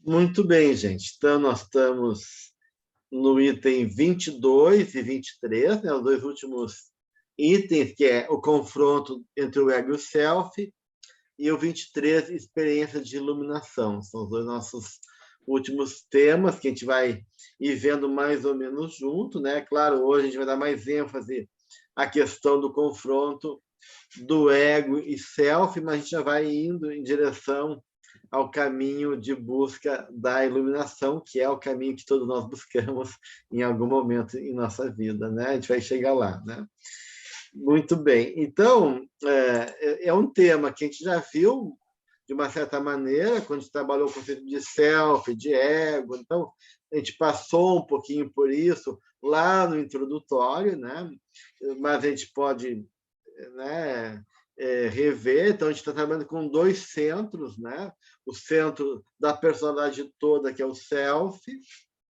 Muito bem, gente. Então, nós estamos no item 22 e 23, né? Os dois últimos itens, que é o confronto entre o ego e o self, e o 23, experiência de iluminação. São os dois nossos últimos temas que a gente vai ir vendo mais ou menos junto, né? Claro, hoje a gente vai dar mais ênfase à questão do confronto do ego e self, mas a gente já vai indo em direção ao caminho de busca da iluminação, que é o caminho que todos nós buscamos em algum momento em nossa vida, né? A gente vai chegar lá, né? Muito bem. Então, é um tema que a gente já viu, de uma certa maneira, quando a gente trabalhou o conceito de self, de ego. Então, a gente passou um pouquinho por isso lá no introdutório, né? Mas a gente pode, né, rever. Então, a gente está trabalhando com dois centros, né? O centro da personalidade toda, que é o self,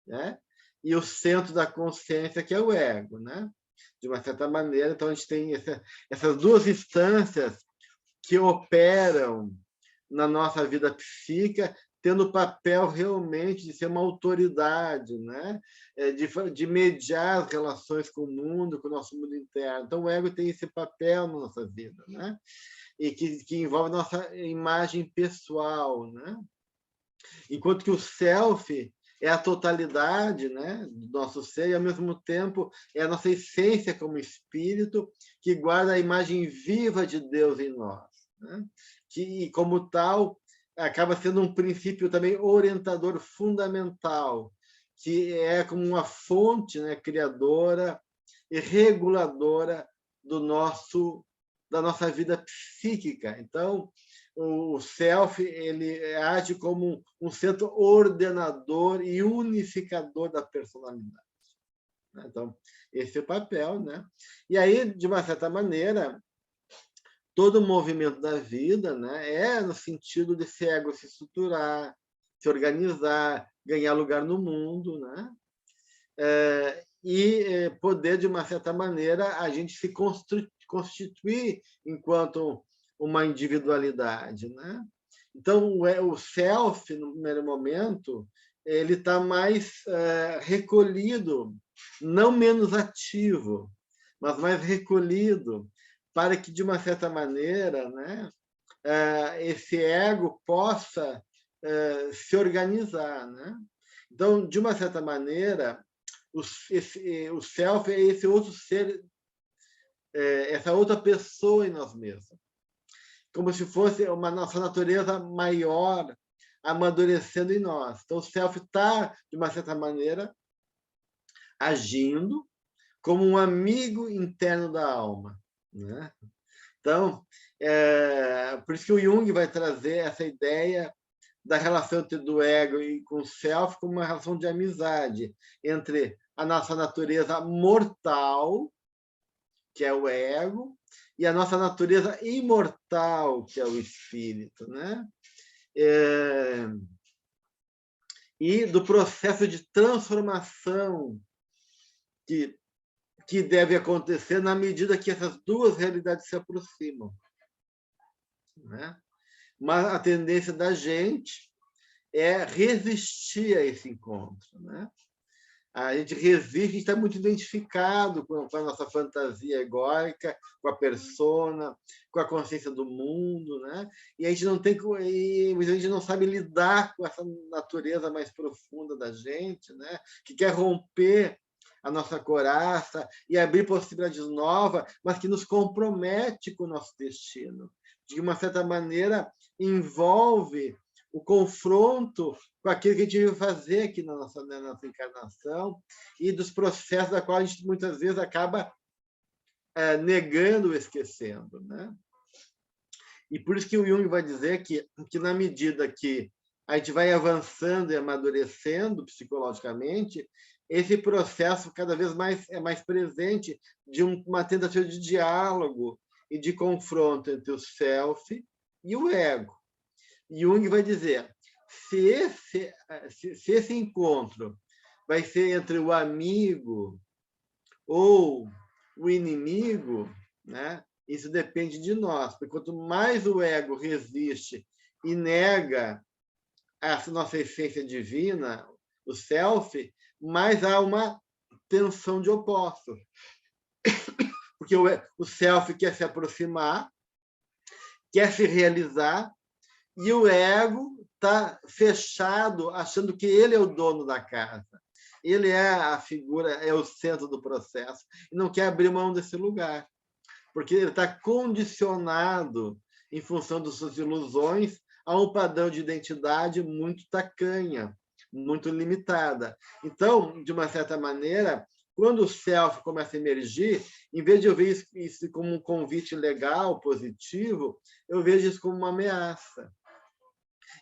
né? E o centro da consciência, que é o ego, né? De uma certa maneira. Então, a gente tem essas duas instâncias que operam na nossa vida psíquica, tendo o papel realmente de ser uma autoridade, né? De mediar as relações com o mundo, com o nosso mundo interno. Então, o ego tem esse papel na nossa vida, né? E que envolve a nossa imagem pessoal, né? Enquanto que o self é a totalidade, né, do nosso ser, e, ao mesmo tempo, é a nossa essência como espírito, que guarda a imagem viva de Deus em nós, né? Que, como tal, acaba sendo um princípio também orientador fundamental, que é como uma fonte, né, criadora e reguladora da nossa vida psíquica. Então, o self ele age como um centro ordenador e unificador da personalidade. Então, esse é o papel, né? E aí, de uma certa maneira, todo o movimento da vida, né, é no sentido desse ego se estruturar, se organizar, ganhar lugar no mundo, né? E poder, de uma certa maneira, a gente se constituir enquanto uma individualidade, né? Então, o self, no primeiro momento, ele está mais recolhido, não menos ativo, mas mais recolhido, para que, de uma certa maneira, né, esse ego possa se organizar, né? Então, de uma certa maneira, o self é esse outro ser, essa outra pessoa em nós mesmos, como se fosse uma nossa natureza maior amadurecendo em nós. Então, o self está, de uma certa maneira, agindo como um amigo interno da alma, né? Então, por isso que o Jung vai trazer essa ideia da relação entre do ego e com o self como uma relação de amizade entre a nossa natureza mortal, que é o ego, e a nossa natureza imortal, que é o espírito, né? E do processo de transformação que deve acontecer na medida que essas duas realidades se aproximam, né? Mas a tendência da gente é resistir a esse encontro, né? A gente resiste, a gente está muito identificado com a nossa fantasia egóica, com a persona, com a consciência do mundo, né? E a gente não sabe lidar com essa natureza mais profunda da gente, né? Que quer romper a nossa coraça e abrir possibilidades novas, mas que nos compromete com o nosso destino. De uma certa maneira, envolve o confronto com aquilo que a gente veio fazer aqui na nossa encarnação e dos processos da qual a gente muitas vezes acaba negando, esquecendo, né? E por isso que o Jung vai dizer que na medida que a gente vai avançando e amadurecendo psicologicamente, esse processo cada vez mais é mais presente de uma tentativa de diálogo e de confronto entre o self e o ego. Jung vai dizer, se esse encontro vai ser entre o amigo ou o inimigo, né? Isso depende de nós, porque quanto mais o ego resiste e nega essa nossa essência divina, o self, mais há uma tensão de opostos. Porque o self quer se aproximar, quer se realizar, e o ego está fechado, achando que ele é o dono da casa. Ele é a figura, é o centro do processo, e não quer abrir mão desse lugar, porque ele está condicionado, em função das suas ilusões, a um padrão de identidade muito tacanha, muito limitada. Então, de uma certa maneira, quando o self começa a emergir, em vez de eu ver isso como um convite legal, positivo, eu vejo isso como uma ameaça.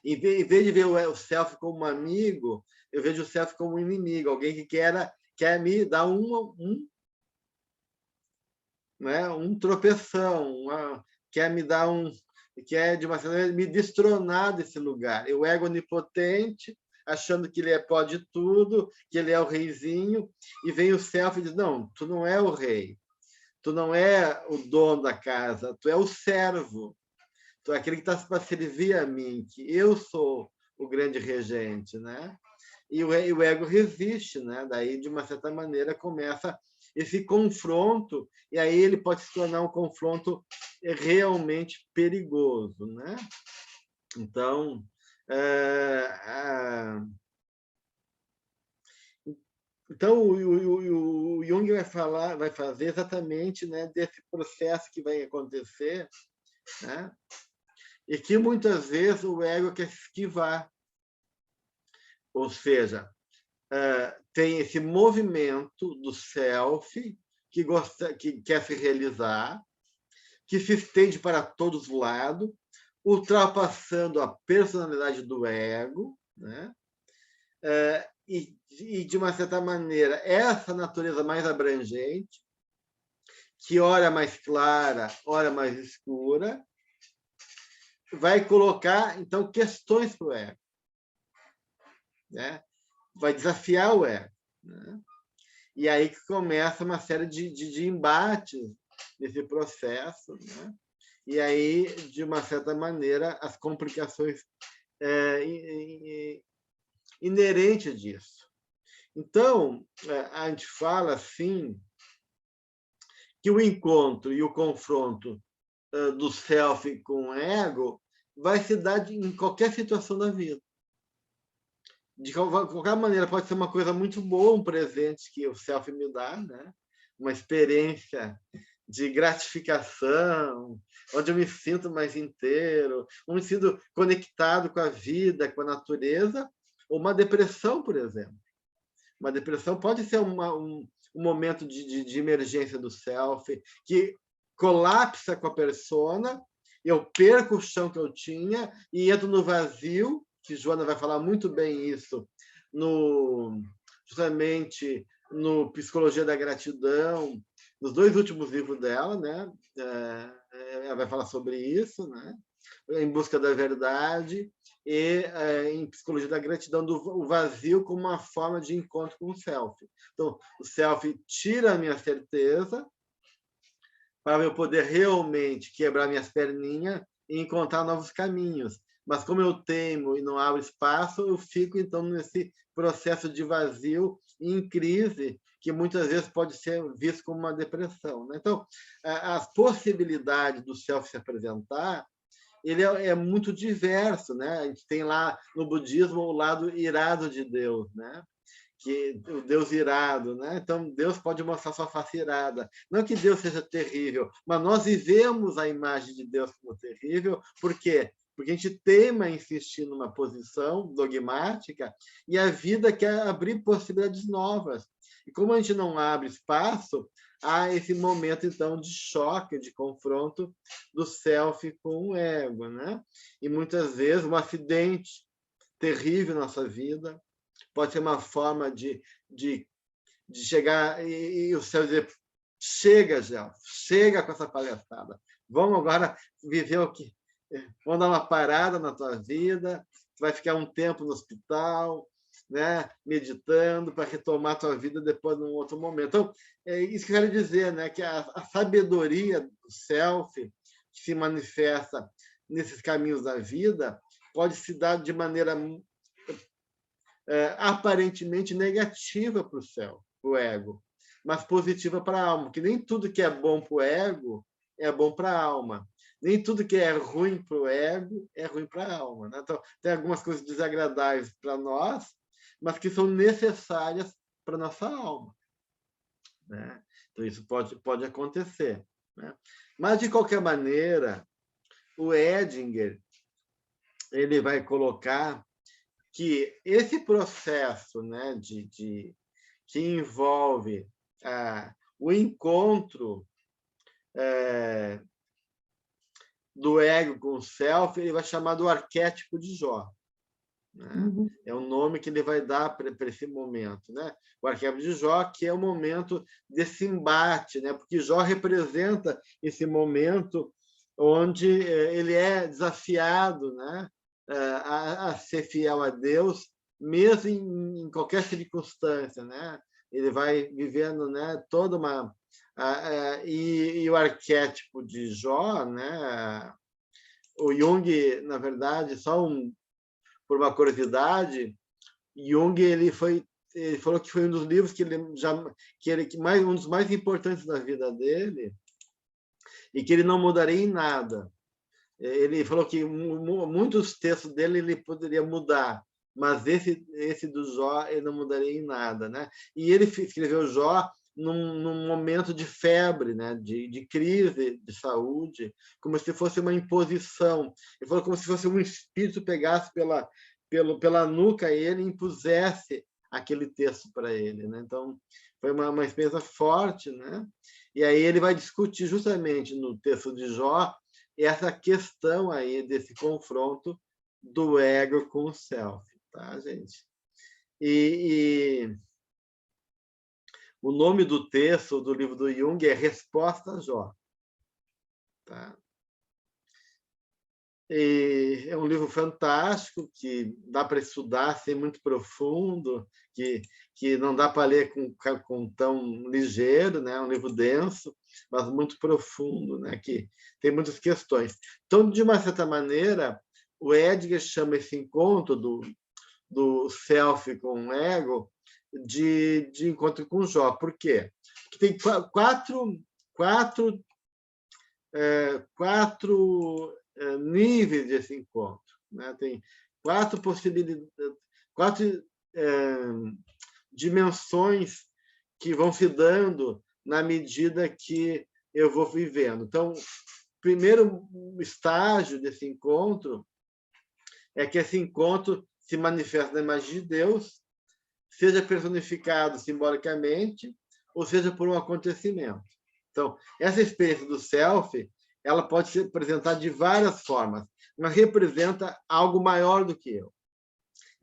Em vez de ver o self como um amigo, eu vejo o self como um inimigo, alguém que quer me dar um tropeção, quer me dar quer, de uma certa maneira, me destronar desse lugar. O ego onipotente, achando que ele pode tudo, que ele é o reizinho, e vem o self e diz, não, tu não é o rei, tu não é o dono da casa, tu é o servo, tu é aquele que está para servir a mim, que eu sou o grande regente, né? E o ego resiste, né? Daí, de uma certa maneira, começa esse confronto, e aí ele pode se tornar um confronto realmente perigoso, né? Então, o Jung vai fazer exatamente, né, desse processo que vai acontecer, né? E que muitas vezes o ego quer esquivar, ou seja, tem esse movimento do self que quer se realizar, que se estende para todos os lados, ultrapassando a personalidade do ego, né? E, de uma certa maneira, essa natureza mais abrangente, que ora é mais clara, ora é mais escura, vai colocar, então, questões para o ego, né? Vai desafiar o ego, né? E aí que começa uma série de embates nesse processo, né? E aí, de uma certa maneira, as complicações inerentes disso. Então, a gente fala, assim, que o encontro e o confronto do self com o ego vai se dar em qualquer situação da vida. De qualquer maneira, pode ser uma coisa muito boa, um presente que o self me dá, né? Uma experiência de gratificação, onde eu me sinto mais inteiro, eu me sinto conectado com a vida, com a natureza, ou uma depressão, por exemplo. Uma depressão pode ser um momento de emergência do self, que colapsa com a persona, eu perco o chão que eu tinha e entro no vazio, que Joana vai falar muito bem isso, justamente no Psicologia da Gratidão, nos 2 últimos livros dela, né? Ela vai falar sobre isso, né? Em Busca da Verdade, e em Psicologia da Gratidão, o vazio como uma forma de encontro com o self. Então, o self tira a minha certeza para eu poder realmente quebrar minhas perninhas e encontrar novos caminhos. Mas como eu teimo e não abro espaço, eu fico, então, nesse processo de vazio e em crise, que muitas vezes pode ser visto como uma depressão, né? Então, as possibilidades do self se apresentar, ele é muito diverso, né? A gente tem lá no budismo o lado irado de Deus, né? Que o Deus irado, né? Então Deus pode mostrar sua face irada. Não que Deus seja terrível, mas nós vivemos a imagem de Deus como terrível. Por quê? Porque a gente teima insistir numa posição dogmática e a vida quer abrir possibilidades novas. E como a gente não abre espaço, há esse momento, então, de choque, de confronto do self com o ego, né? E muitas vezes um acidente terrível na nossa vida pode ser uma forma de chegar e o céu dizer, chega, Gel, chega com essa palhaçada. Vamos agora viver o que... Vamos dar uma parada na tua vida, tu vai ficar um tempo no hospital, né, meditando para retomar a tua vida depois num outro momento. Então, é isso que eu quero dizer, né, que a sabedoria do self que se manifesta nesses caminhos da vida pode se dar de maneira aparentemente negativa para o céu, para o ego, mas positiva para a alma, porque nem tudo que é bom para o ego é bom para a alma. Nem tudo que é ruim para o ego é ruim para a alma. Né? Então, tem algumas coisas desagradáveis para nós, mas que são necessárias para a nossa alma. Né? Então, isso pode acontecer. Né? Mas, de qualquer maneira, o Edinger ele vai colocar que esse processo, né, que envolve o encontro do ego com o self, ele vai chamar do arquétipo de Jó. Né? É o nome que ele vai dar para esse momento. Né? O arquétipo de Jó, que é o momento desse embate, né? Porque Jó representa esse momento onde ele é desafiado, né? A ser fiel a Deus, mesmo em qualquer circunstância. Né? Ele vai vivendo, né, toda uma... E o arquétipo de Jó, né? O Jung, na verdade, por uma curiosidade, Jung ele falou que foi um dos livros um dos mais importantes da vida dele e que ele não mudaria em nada. Ele falou que muitos textos dele ele poderia mudar, mas esse do Jó ele não mudaria em nada, né? E ele escreveu Jó num momento de febre, né? de crise de saúde, como se fosse uma imposição. Ele falou como se fosse um espírito pegasse pela nuca ele e impusesse aquele texto para ele. Né? Então, foi uma experiência forte. Né? E aí ele vai discutir justamente no texto de Jó essa questão aí desse confronto do ego com o self, tá, gente? E o nome do texto do livro do Jung é Resposta a Jó. Tá? E é um livro fantástico, que dá para estudar, assim, muito profundo, que não dá para ler com tão ligeiro, né? É um livro denso, mas muito profundo, né? Que tem muitas questões. Então, de uma certa maneira, o Edgar chama esse encontro do self com o ego de encontro com Jó. Por quê? Porque tem quatro níveis desse encontro. Né? Tem quatro possibilidades, quatro dimensões que vão se dando na medida que eu vou vivendo. Então, o primeiro estágio desse encontro é que esse encontro se manifesta na imagem de Deus, seja personificado simbolicamente, ou seja por um acontecimento. Então, essa experiência do self, ela pode se apresentar de várias formas, mas representa algo maior do que eu.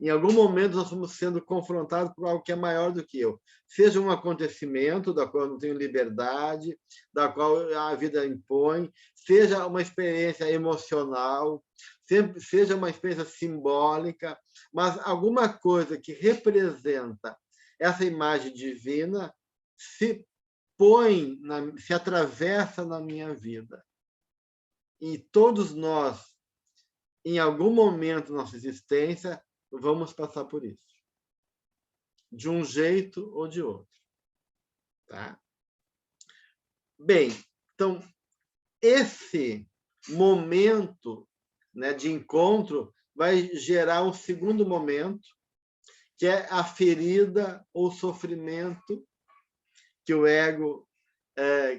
Em algum momento, nós estamos sendo confrontados por algo que é maior do que eu. Seja um acontecimento da qual eu não tenho liberdade, da qual a vida impõe, seja uma experiência emocional, seja uma experiência simbólica, mas alguma coisa que representa essa imagem divina se se atravessa na minha vida. E todos nós, em algum momento da nossa existência, vamos passar por isso. De um jeito ou de outro. Tá? Bem, então, esse momento, né, de encontro vai gerar um segundo momento, que é a ferida ou sofrimento que o ego,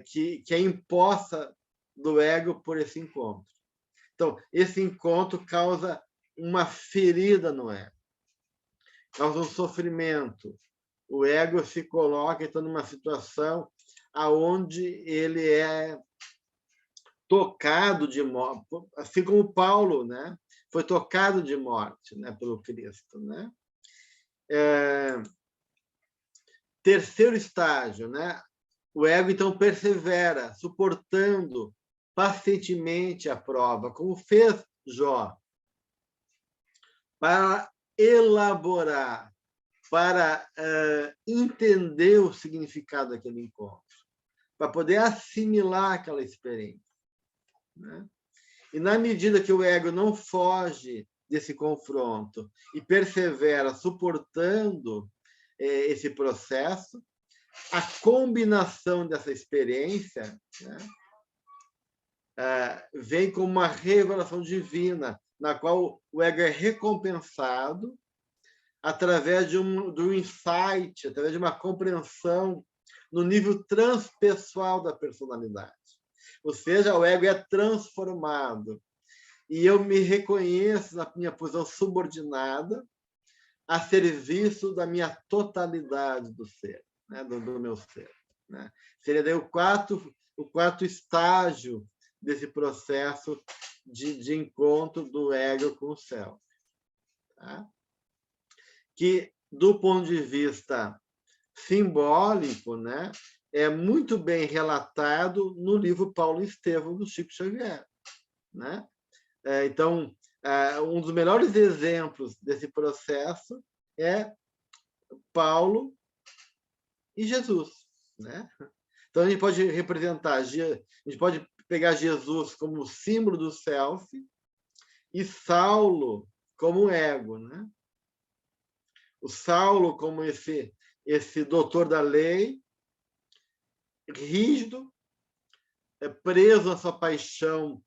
que é imposta do ego por esse encontro. Então, esse encontro causa uma ferida no ego, causa um sofrimento. O ego se coloca então numa situação aonde ele é tocado de morte, assim como Paulo, né? Foi tocado de morte, né, pelo Cristo, né? Terceiro estágio, né? O ego então persevera, suportando pacientemente a prova, como fez Jó, para elaborar, para entender o significado daquele encontro, para poder assimilar aquela experiência. Né? E na medida que o ego não foge desse confronto e persevera suportando esse processo, a combinação dessa experiência, né, vem como uma revelação divina, na qual o ego é recompensado através de um insight, através de uma compreensão no nível transpessoal da personalidade. Ou seja, o ego é transformado. E eu me reconheço na minha posição subordinada a serviço da minha totalidade do ser, né? do meu ser. Né? Seria daí o quarto estágio desse processo de encontro do ego com o self. Tá? Que, do ponto de vista simbólico, né, é muito bem relatado no livro Paulo e Estevão, do Chico Xavier. Né? Então, um dos melhores exemplos desse processo é Paulo e Jesus. Né? Então, a gente pode representar, a gente pode pegar Jesus como símbolo do self e Saulo como ego. Né? O Saulo como esse doutor da lei, rígido, preso à sua paixão,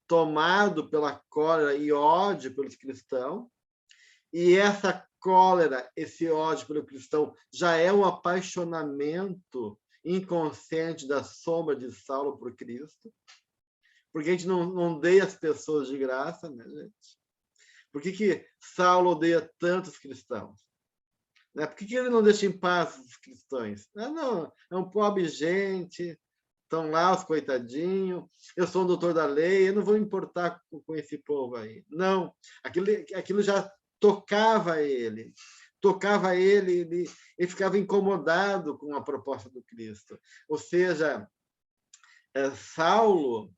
tomado pela cólera e ódio pelos cristãos, e essa cólera, esse ódio pelo cristão, já é um apaixonamento inconsciente da sombra de Saulo por Cristo, porque a gente não odeia as pessoas de graça, né, gente? Por que Saulo odeia tantos cristãos? Né? Por que ele não deixa em paz os cristãos? Não, é um pobre gente, estão lá os coitadinhos, eu sou um doutor da lei, eu não vou me importar com esse povo aí. Não, aquilo já tocava ele, ele ficava incomodado com a proposta do Cristo. Ou seja, Saulo,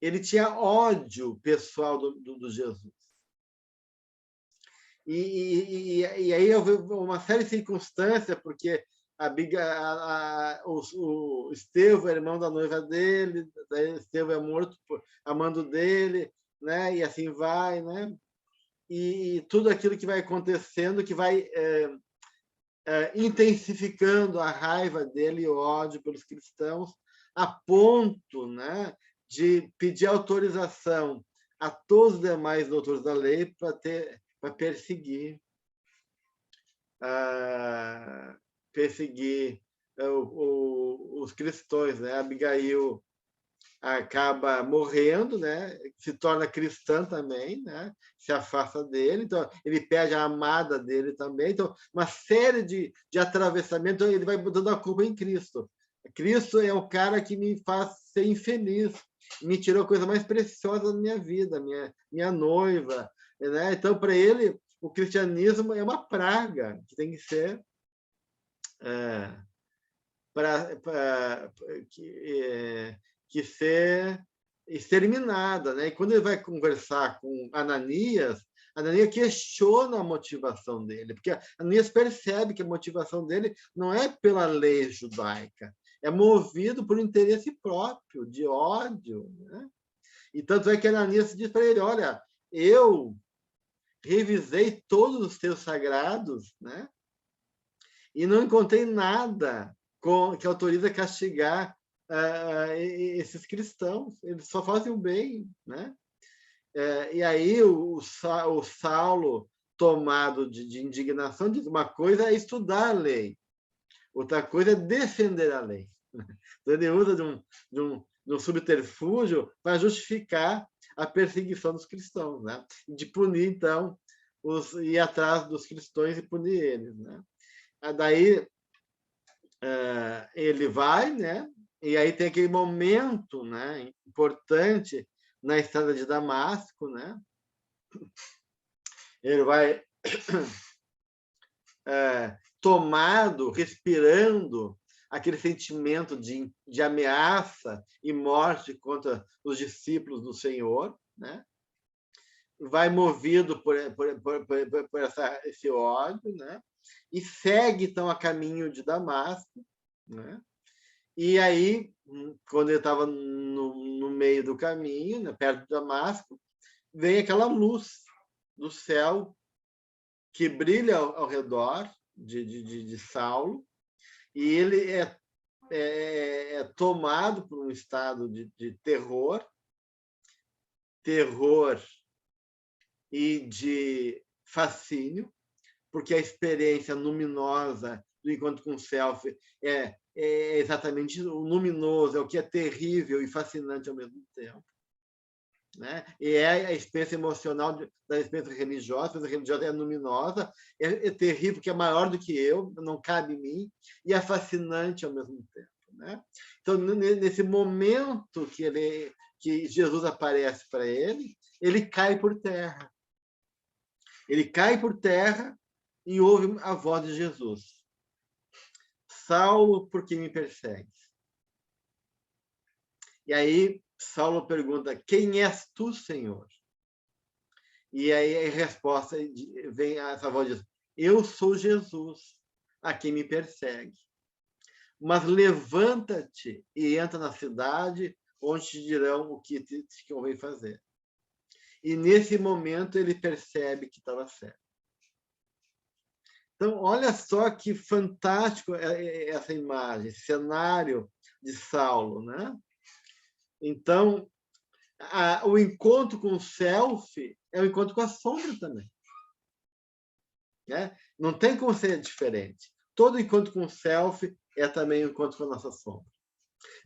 ele tinha ódio pessoal do Jesus. E aí houve uma série de circunstâncias, porque o Estevão é irmão da noiva dele, daí Estevão é morto amando dele, né? E assim vai, né? E tudo aquilo que vai acontecendo, que vai intensificando a raiva dele e o ódio pelos cristãos, a ponto, né, de pedir autorização a todos os demais doutores da lei para perseguir os cristãos, né? Abigail acaba morrendo, né? Se torna cristã também, né? Se afasta dele, então ele perde a amada dele também, então uma série de atravessamentos, ele vai botando a culpa em Cristo. Cristo é o cara que me faz ser infeliz, me tirou a coisa mais preciosa da minha vida, minha noiva, né? Então, para ele, o cristianismo é uma praga que tem que ser que ser exterminada, né? E quando ele vai conversar com Ananias questiona a motivação dele, porque Ananias percebe que a motivação dele não é pela lei judaica, é movido por interesse próprio, de ódio, né? E tanto é que Ananias diz para ele: olha, eu revisei todos os teus sagrados, né? E não encontrei nada que autoriza a castigar esses cristãos. Eles só fazem o bem, né? E aí o Saulo, tomado de indignação, diz: uma coisa é estudar a lei, outra coisa é defender a lei. Então, ele usa de um subterfúgio para justificar a perseguição dos cristãos, né? De punir, então, ir atrás dos cristãos e punir eles, né? Daí ele vai, né? E aí tem aquele momento, né, importante na estrada de Damasco, né? Ele vai tomado, respirando aquele sentimento de ameaça e morte contra os discípulos do Senhor, né? Vai movido por esse ódio, né? E segue, então, a caminho de Damasco, né? E aí, quando ele estava no meio do caminho, né, perto de Damasco, vem aquela luz do céu que brilha ao redor de Saulo, e ele é tomado por um estado de terror e de fascínio, porque a experiência luminosa do encontro com o self é exatamente o luminoso, é o que é terrível e fascinante ao mesmo tempo. Né? E é a experiência emocional da experiência religiosa. A religiosa é luminosa, é terrível, porque é maior do que eu, não cabe em mim, e é fascinante ao mesmo tempo. Né? Então, nesse momento que Jesus aparece para ele, ele cai por terra. Ele cai por terra e ouve a voz de Jesus. Saulo, por que me persegues? E aí Saulo pergunta, quem és tu, Senhor? E aí a resposta vem, essa voz diz, eu sou Jesus, a quem me persegue. Mas levanta-te e entra na cidade, onde te dirão o que te convém fazer. E nesse momento ele percebe que estava certo. Então, olha só que fantástico essa imagem, esse cenário de Saulo, né? Então, o encontro com o self é o encontro com a sombra também. Né? Não tem como ser diferente. Todo encontro com o self é também um encontro com a nossa sombra.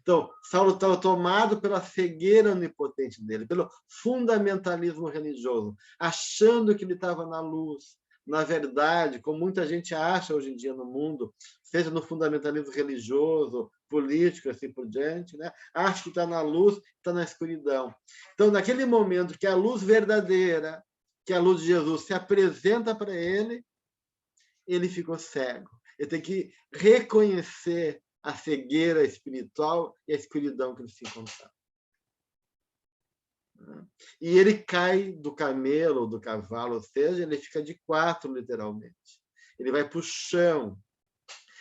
Então, Saulo estava tomado pela cegueira onipotente dele, pelo fundamentalismo religioso, achando que ele estava na luz. Na verdade, como muita gente acha hoje em dia no mundo, seja no fundamentalismo religioso, político, assim por diante, né? Acha que está na luz, está na escuridão. Então, naquele momento que a luz verdadeira, que a luz de Jesus se apresenta para ele, ele ficou cego. Ele tem que reconhecer a cegueira espiritual e a escuridão que ele se encontrava. E ele cai do camelo, ou do cavalo, ou seja, ele fica de quatro, literalmente. Ele vai para o chão.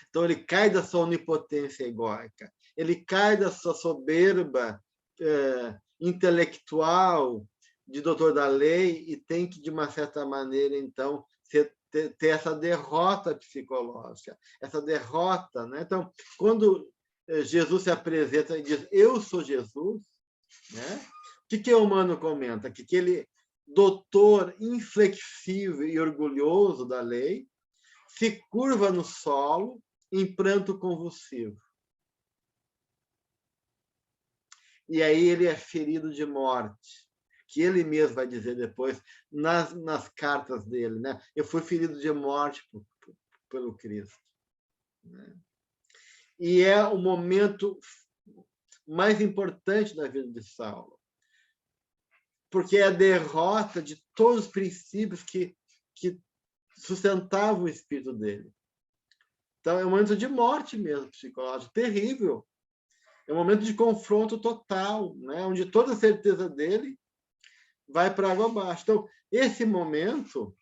Então, ele cai da sua onipotência egóica. Ele cai da sua soberba intelectual de doutor da lei e tem que, de uma certa maneira, então, ter essa derrota psicológica, essa derrota. Né? Então, quando Jesus se apresenta e diz, eu sou Jesus, né? O que Emmanuel comenta? Que aquele doutor inflexível e orgulhoso da lei se curva no solo em pranto convulsivo. E aí ele é ferido de morte, que ele mesmo vai dizer depois nas cartas dele, né? Eu fui ferido de morte pelo Cristo. Né? E é o momento mais importante da vida de Saulo, porque é a derrota de todos os princípios que sustentavam o espírito dele. Então, é um momento de morte mesmo, psicológico, terrível. É um momento de confronto total, né? Onde toda a certeza dele vai para água abaixo. Então, esse momento,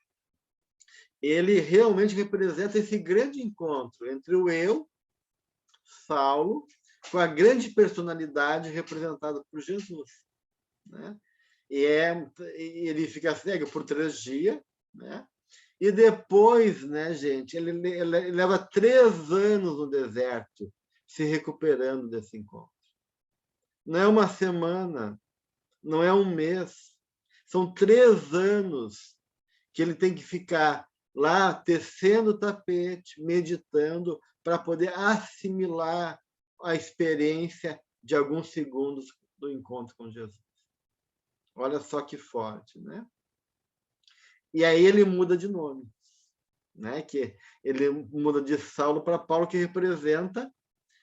ele realmente representa esse grande encontro entre o eu, Saulo, com a grande personalidade representada por Jesus. Né? E ele fica cego por 3 dias, né? E depois, né, gente, ele leva 3 anos no deserto se recuperando desse encontro. Não é uma semana, não é um mês, são 3 anos que ele tem que ficar lá tecendo o tapete, meditando, para poder assimilar a experiência de alguns segundos do encontro com Jesus. Olha só que forte, né? E aí ele muda de nome, né? Que ele muda de Saulo para Paulo, que representa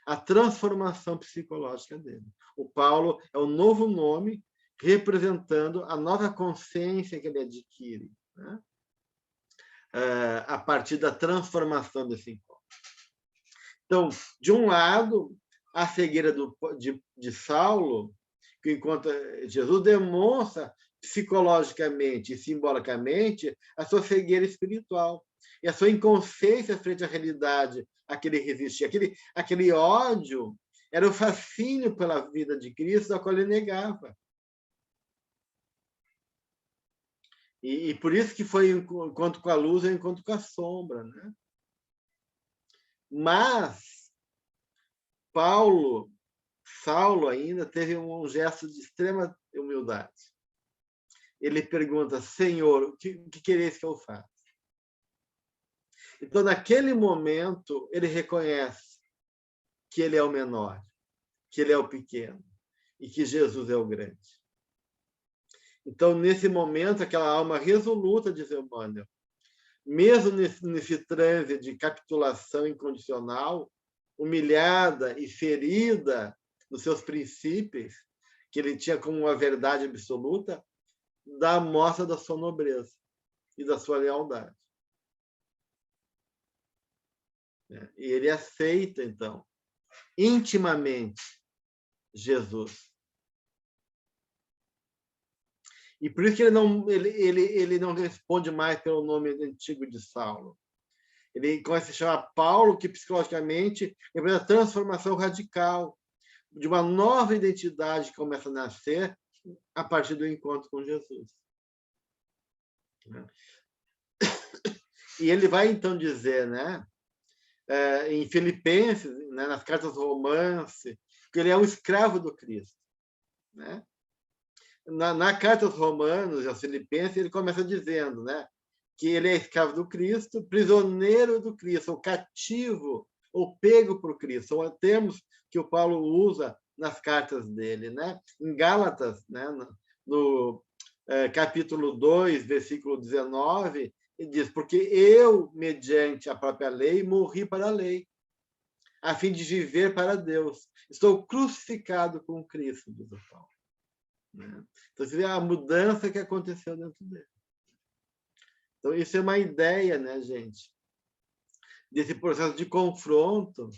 a transformação psicológica dele. O Paulo é o novo nome representando a nova consciência que ele adquire, né? A partir da transformação desse encontro. Então, de um lado, a cegueira de Saulo, que enquanto Jesus demonstra psicologicamente e simbolicamente a sua cegueira espiritual e a sua inconsciência frente à realidade a que ele resistia. Aquele ódio era o fascínio pela vida de Cristo, a qual ele negava. E por isso que foi encontro com a luz e encontro com a sombra, né? Mas Saulo ainda teve um gesto de extrema humildade. Ele pergunta: Senhor, o que quereis que eu faça? Então, naquele momento, ele reconhece que ele é o menor, que ele é o pequeno e que Jesus é o grande. Então, nesse momento, aquela alma resoluta de Emmanuel, mesmo nesse transe de capitulação incondicional, humilhada e ferida nos seus princípios, que ele tinha como uma verdade absoluta, dá a mostra da sua nobreza e da sua lealdade. E ele aceita, então, intimamente Jesus. E por isso que ele não responde mais pelo nome antigo de Saulo. Ele começa a se chamar Paulo, que psicologicamente representa a transformação radical de uma nova identidade que começa a nascer a partir do encontro com Jesus. E ele vai, então, dizer, né, em Filipenses, né, nas cartas Romanos, que ele é um escravo do Cristo. Né? Na carta aos Romanos e aos Filipenses, ele começa dizendo, né, que ele é escravo do Cristo, prisioneiro do Cristo, ou cativo, ou pego por Cristo. São termos que o Paulo usa nas cartas dele. Né? Em Gálatas, né, no capítulo 2, versículo 19, ele diz: porque eu, mediante a própria lei, morri para a lei, a fim de viver para Deus. Estou crucificado com Cristo, diz o Paulo. Né? Então, você vê a mudança que aconteceu dentro dele. Então, isso é uma ideia, né, gente? Desse processo de confronto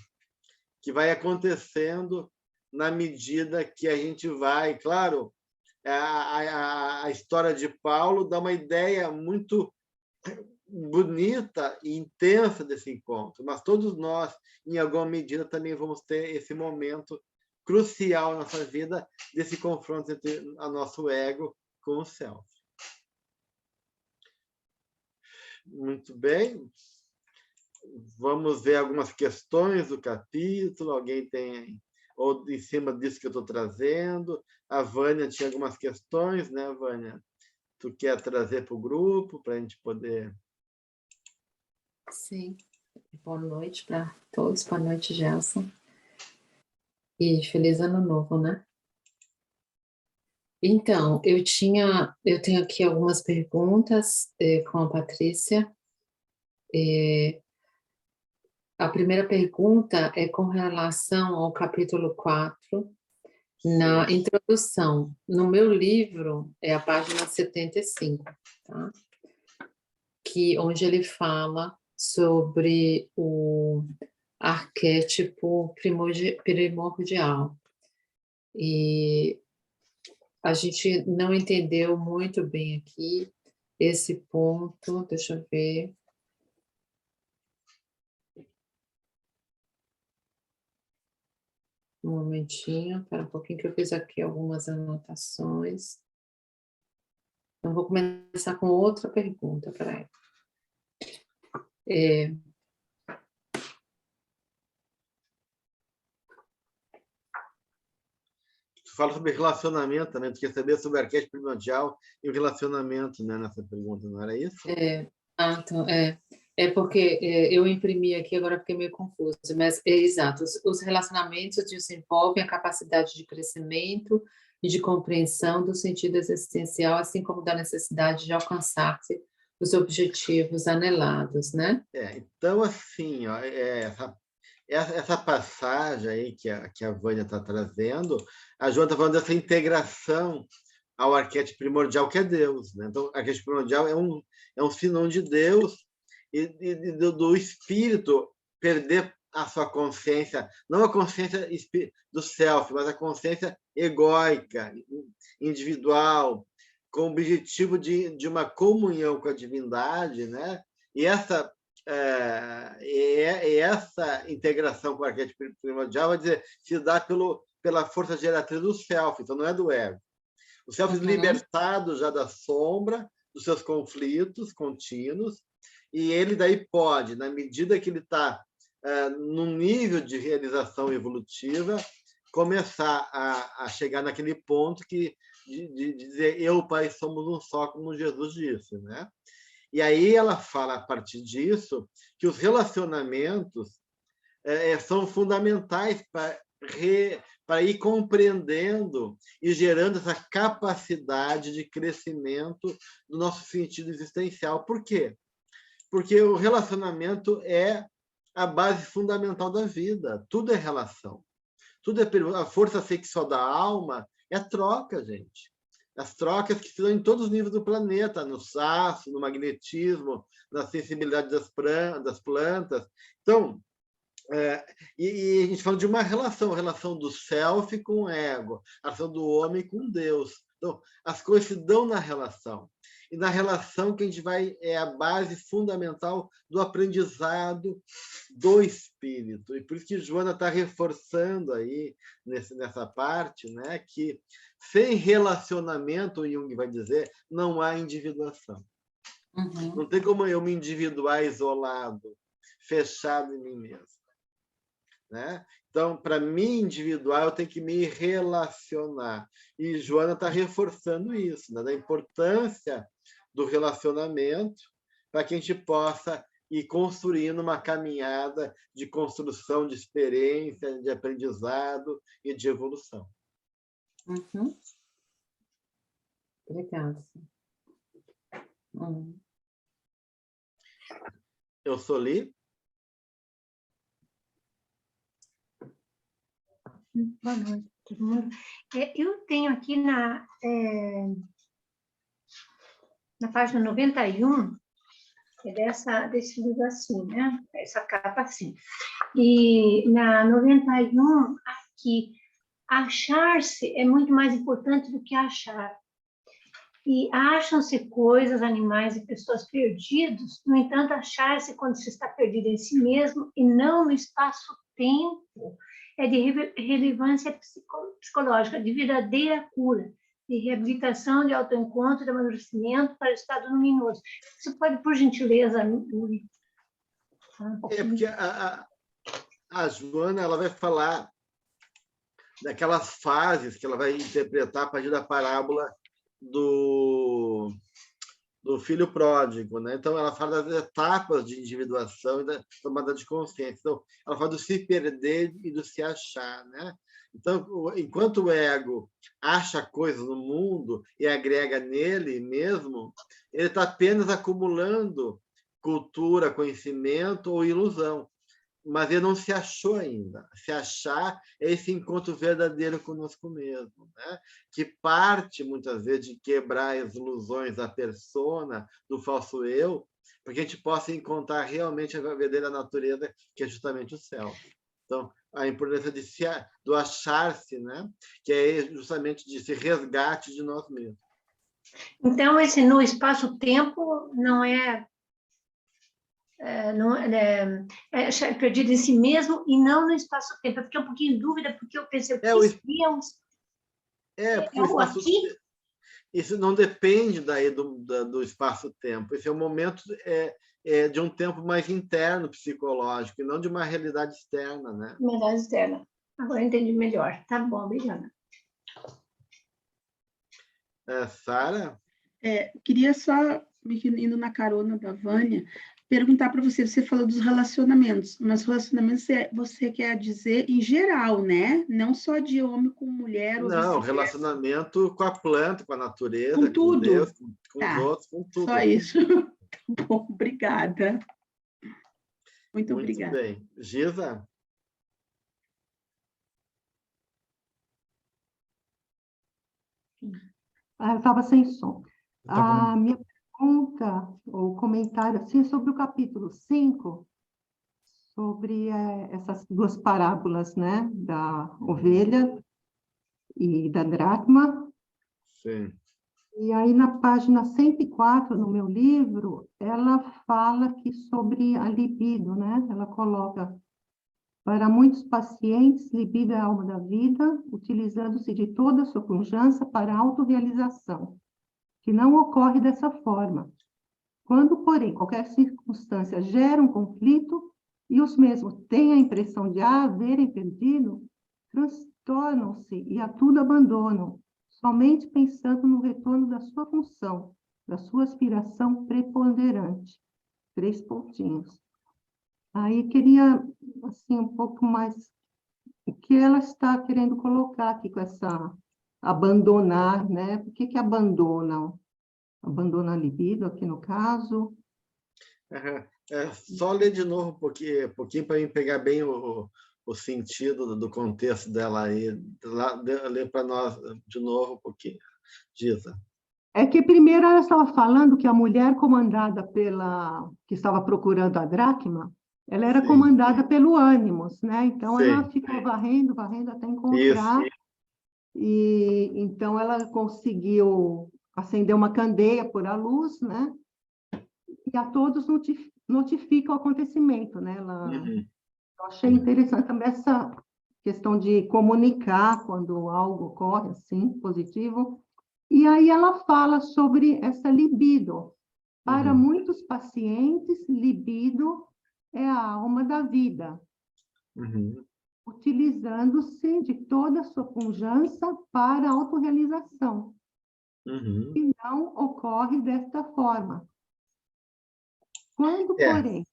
que vai acontecendo na medida que a gente vai... Claro, a história de Paulo dá uma ideia muito bonita e intensa desse encontro, mas todos nós, em alguma medida, também vamos ter esse momento crucial na nossa vida desse confronto entre o nosso ego com o self. Muito bem. Vamos ver algumas questões do capítulo. Alguém tem, ou em cima disso que eu estou trazendo. A Vânia tinha algumas questões, né, Vânia? Tu quer trazer para o grupo, para a gente poder... Sim. Boa noite para todos. Boa noite, Gelson. E feliz ano novo, né? Então, eu tenho aqui algumas perguntas com a Patrícia. A primeira pergunta é com relação ao capítulo 4, na introdução. No meu livro, é a página 75, tá? Onde ele fala sobre o arquétipo primordial. E a gente não entendeu muito bem aqui esse ponto. Deixa eu ver. Um momentinho, espera um pouquinho que eu fiz aqui algumas anotações. Então, vou começar com outra pergunta, peraí. Tu fala sobre relacionamento também, tu quer saber sobre o arquétipo primordial e o relacionamento, né, nessa pergunta, não era isso? Então, é porque eu imprimi aqui, agora fiquei meio confusa, mas é exato, os relacionamentos desenvolvem a capacidade de crescimento e de compreensão do sentido existencial, assim como da necessidade de alcançar-se os objetivos anelados, né? Então, assim, ó, essa passagem aí que a Vânia está trazendo, a Joana está falando dessa integração ao arquétipo primordial, que é Deus. Né? Então, o arquétipo primordial é um sinônimo de Deus e do espírito perder a sua consciência, não a consciência do self, mas a consciência egóica, individual, com o objetivo de uma comunhão com a divindade, né? E essa integração com o arquétipo primordial, vai dizer, se dá pela força geratriz do self, então não é do ego. O self libertado já da sombra, dos seus conflitos contínuos, e ele daí pode, na medida que ele está num nível de realização evolutiva, começar a chegar naquele ponto de dizer eu e o Pai somos um só, como Jesus disse, né? E aí ela fala, a partir disso, que os relacionamentos são fundamentais para ir compreendendo e gerando essa capacidade de crescimento do nosso sentido existencial. Por quê? Porque o relacionamento é a base fundamental da vida. Tudo é relação. Tudo é a força sexual da alma é troca, gente. As trocas que se dão em todos os níveis do planeta, no saço, no magnetismo, na sensibilidade das plantas. Então, e a gente fala de uma relação do self com o ego, a relação do homem com Deus. Então, as coisas se dão na relação. E na relação que a gente vai é a base fundamental do aprendizado do espírito. E por isso que Joana está reforçando aí nessa parte, né, que sem relacionamento, o Jung vai dizer, não há individuação. Uhum. Não tem como eu me individuar isolado, fechado em mim mesmo. Né? Então, para mim individual, eu tenho que me relacionar. E Joana está reforçando isso, né? Da importância do relacionamento para que a gente possa ir construindo uma caminhada de construção de experiência, de aprendizado e de evolução. Uhum. Obrigada. Eu sou Li. Boa noite, todo mundo. Eu tenho aqui na página 91, desse livro assim, né? Essa capa assim. E na 91, aqui, achar-se é muito mais importante do que achar. E acham-se coisas, animais e pessoas perdidos, no entanto, achar-se quando se está perdido em si mesmo e não no espaço-tempo é de relevância psicológica, de verdadeira cura, de reabilitação, de autoencontro, de amadurecimento para o estado luminoso. Você pode, por gentileza, falar um pouquinho? Porque a Joana ela vai falar daquelas fases que ela vai interpretar a partir da parábola do filho pródigo, né? Então ela fala das etapas de individuação e da tomada de consciência. Então ela fala do se perder e do se achar, né? Então, enquanto o ego acha coisas no mundo e agrega nele mesmo, ele está apenas acumulando cultura, conhecimento ou ilusão. Mas ele não se achou ainda. Se achar é esse encontro verdadeiro conosco mesmo, né? Que parte, muitas vezes, de quebrar as ilusões da persona, do falso eu, para que a gente possa encontrar realmente a verdadeira natureza, que é justamente o céu. Então, a importância do achar-se, né? Que é justamente de resgate de nós mesmos. Então, esse no espaço-tempo não é perdido em si mesmo e não no espaço-tempo. Eu fiquei um pouquinho em dúvida, porque eu pensei, porque o espaço aqui? Isso não depende daí do espaço-tempo. Esse é um momento de um tempo mais interno, psicológico, e não de uma realidade externa, né? Realidade externa. Agora eu entendi melhor. Tá bom, obrigada. Sara? Queria só, indo na carona da Vânia, perguntar para você, você falou dos relacionamentos, mas relacionamentos você quer dizer em geral, né? Não só de homem com mulher. Não, relacionamento com a planta, com a natureza, com tudo. Com Deus, com tá. os outros, com tudo. Só isso. Tá bom, obrigada. Muito obrigada. Muito bem. Giza? Eu estava sem som. A minha pergunta, ou comentário, assim, sobre o capítulo 5, sobre essas duas parábolas, né, da ovelha e da dracma. Sim. E aí, na página 104, no meu livro, ela fala que sobre a libido, né? Ela coloca, para muitos pacientes, libido é a alma da vida, utilizando-se de toda a sua pujança para a autorrealização. que não ocorre dessa forma. Quando, porém, qualquer circunstância gera um conflito e os mesmos têm a impressão de a haverem perdido, transtornam-se e a tudo abandonam, somente pensando no retorno da sua função, da sua aspiração preponderante. 3 pontinhos. Aí queria, assim, um pouco mais o que ela está querendo colocar aqui com essa abandonar, né? Por que abandonam? Abandona a libido, aqui no caso. Só ler de novo um pouquinho para mim pegar bem o sentido do contexto dela aí. Ler para nós de novo um pouquinho, Gisa. É que primeiro ela estava falando que a mulher comandada que estava procurando a dracma, ela era comandada pelo ânimos, né? Então ela ficou varrendo até encontrar. Isso. E então ela conseguiu acender uma candeia por a luz, né? E a todos notifica o acontecimento, né? Eu achei interessante também essa questão de comunicar quando algo ocorre assim, positivo. E aí ela fala sobre essa libido. Para muitos pacientes, libido é a alma da vida, utilizando-se de toda a sua pujança para a autorrealização. E não ocorre desta forma. Quando, porém,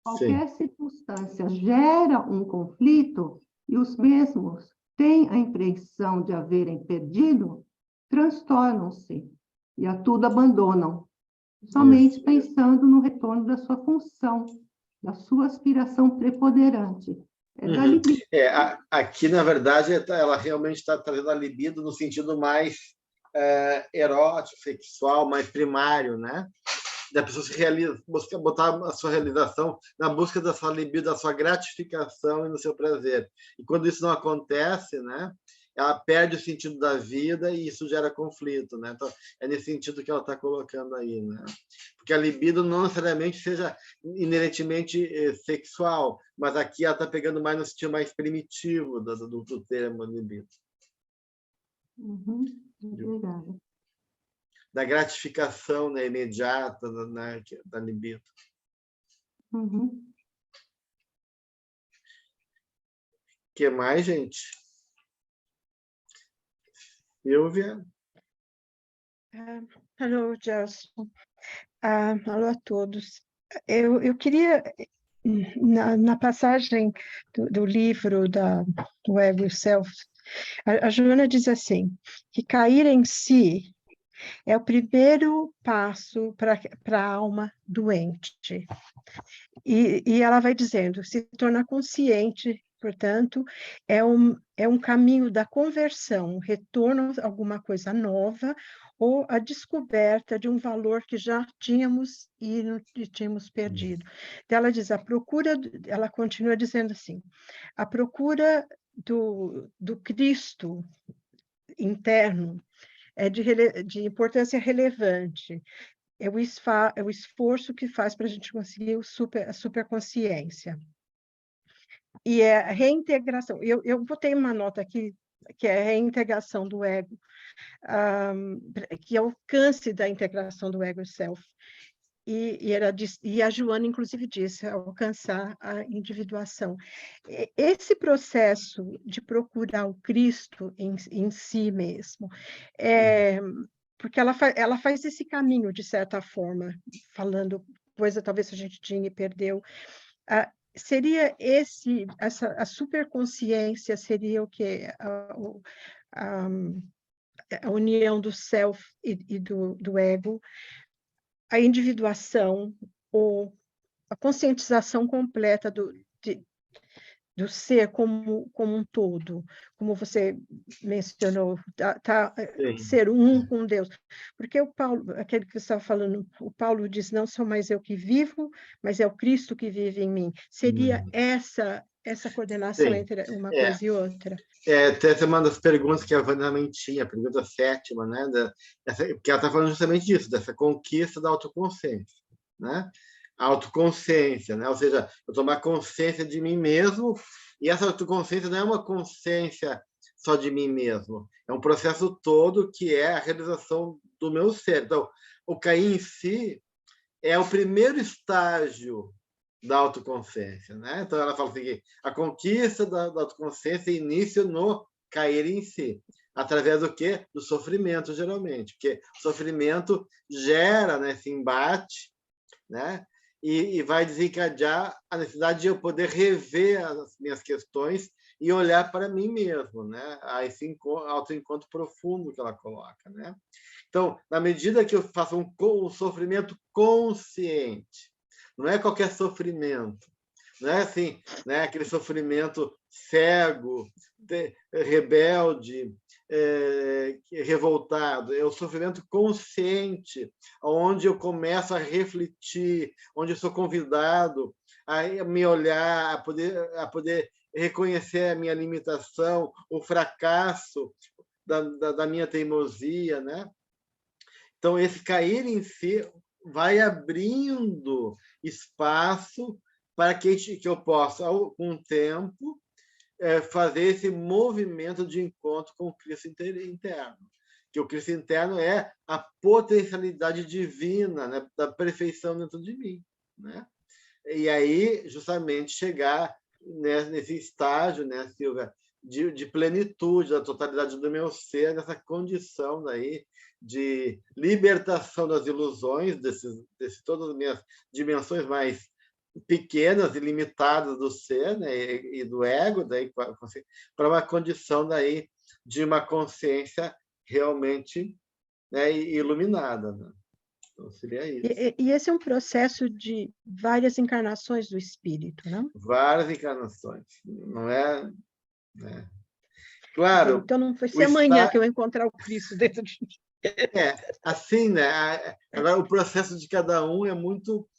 qualquer circunstância gera um conflito e os mesmos têm a impressão de haverem perdido, transtornam-se e a tudo abandonam, somente pensando no retorno da sua função, da sua aspiração preponderante. Da libido. Aqui, na verdade, ela realmente está trazendo a libido no sentido mais erótico, sexual, mais primário, né? Da pessoa se botar a sua realização na busca da sua libido, da sua gratificação e no seu prazer. E quando isso não acontece, né? Ela perde o sentido da vida e isso gera conflito, né? Então, é nesse sentido que ela está colocando aí, né? Porque a libido não necessariamente seja inerentemente sexual, mas aqui ela está pegando mais no sentido mais primitivo do termo libido. Obrigada. Da gratificação, né, imediata da libido. O que mais, gente? Silvia? Alô, Gelson. Alô a todos. Eu queria, na passagem do livro do Ego e Self, a Joana diz assim, que cair em si é o primeiro passo para a alma doente. E ela vai dizendo, se tornar consciente, portanto, é um caminho da conversão, um retorno a alguma coisa nova, ou a descoberta de um valor que já tínhamos e tínhamos perdido. Então, ela diz, ela continua dizendo assim, a procura do Cristo interno é de importância relevante, é o esforço que faz para a gente conseguir a superconsciência. E é a reintegração. Eu botei uma nota aqui, que é a reintegração do ego, que é o alcance da integração do ego e self. E a Joana, inclusive, disse, alcançar a individuação. Esse processo de procurar o Cristo em si mesmo, porque ela faz esse caminho, de certa forma, falando coisa talvez a gente tinha e perdeu. Seria a superconsciência, seria o quê? A união do self e do ego, a individuação, ou a conscientização completa do ser como um todo, como você mencionou, ser um com Deus. Porque o Paulo, aquele que você estava falando, o Paulo diz, não sou mais eu que vivo, mas é o Cristo que vive em mim. Seria essa coordenação entre uma coisa e outra? Essa é uma das perguntas que a Vânia também tinha, a pergunta 7ª, né? Porque ela está falando justamente disso, dessa conquista da autoconsciência, né? A autoconsciência, né? Ou seja, eu tomar consciência de mim mesmo, e essa autoconsciência não é uma consciência só de mim mesmo, é um processo todo que é a realização do meu ser. Então, o cair em si é o primeiro estágio da autoconsciência, né? Então, ela fala assim, que a conquista da autoconsciência inicia no cair em si. Através do quê? Do sofrimento, geralmente. Porque o sofrimento gera, né, esse embate, né? E vai desencadear a necessidade de eu poder rever as minhas questões e olhar para mim mesmo, né? A esse autoencontro profundo que ela coloca, né? Então, na medida que eu faço um sofrimento consciente, não é qualquer sofrimento, não é assim, né? Aquele sofrimento cego, rebelde, revoltado, é o sofrimento consciente, onde eu começo a refletir, onde eu sou convidado a me olhar, a poder reconhecer a minha limitação, o fracasso da minha teimosia, né? Então, esse cair em si vai abrindo espaço para que eu possa, com o tempo, fazer esse movimento de encontro com o Cristo interno. Que o Cristo interno é a potencialidade divina, né, da perfeição dentro de mim, né? E aí, justamente, chegar nesse estágio, né, Silvia, de plenitude, da totalidade do meu ser, nessa condição daí de libertação das ilusões, todas as minhas dimensões mais pequenas e limitadas do ser, né, e do ego, daí para uma condição daí de uma consciência realmente, né, iluminada, né? Então seria isso. E esse é um processo de várias encarnações do espírito, não? Várias encarnações, não é? Né? Claro. Então não vai ser amanhã que eu encontrar o Cristo dentro de mim. Assim, né? Agora, o processo de cada um é muito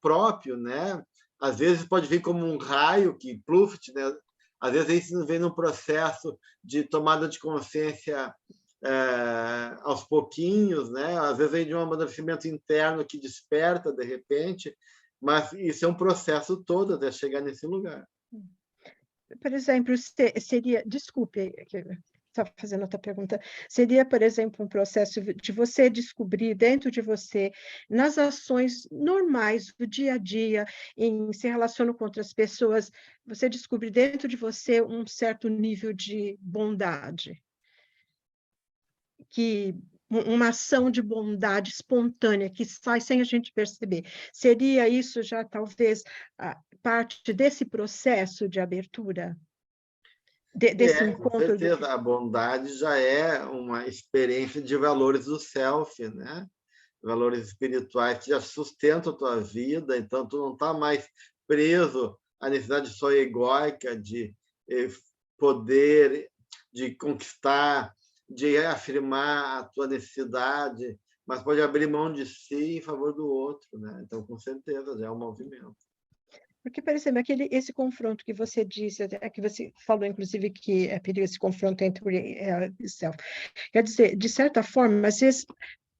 próprio, né? Às vezes pode vir como um raio que pluft, né? Às vezes isso vem num processo de tomada de consciência aos pouquinhos, né? Às vezes vem de um amadurecimento interno que desperta de repente, mas isso é um processo todo até chegar nesse lugar. Por exemplo, seria, desculpe, só fazendo outra pergunta, seria, por exemplo, um processo de você descobrir dentro de você, nas ações normais do dia a dia, em se relacionando com outras pessoas, você descobrir dentro de você um certo nível de bondade, que uma ação de bondade espontânea que sai sem a gente perceber. Seria isso já, talvez, parte desse processo de abertura? Desse encontro? Com certeza. A bondade já é uma experiência de valores do self, né? Valores espirituais que já sustentam a tua vida, então tu não está mais preso à necessidade só egóica de poder, de conquistar, de afirmar a tua necessidade, mas pode abrir mão de si em favor do outro, né? Então, com certeza, já é um movimento. Porque, por exemplo, esse confronto que você disse, que você falou, inclusive, que é perigo esse confronto entre self. Quer dizer, de certa forma, às vezes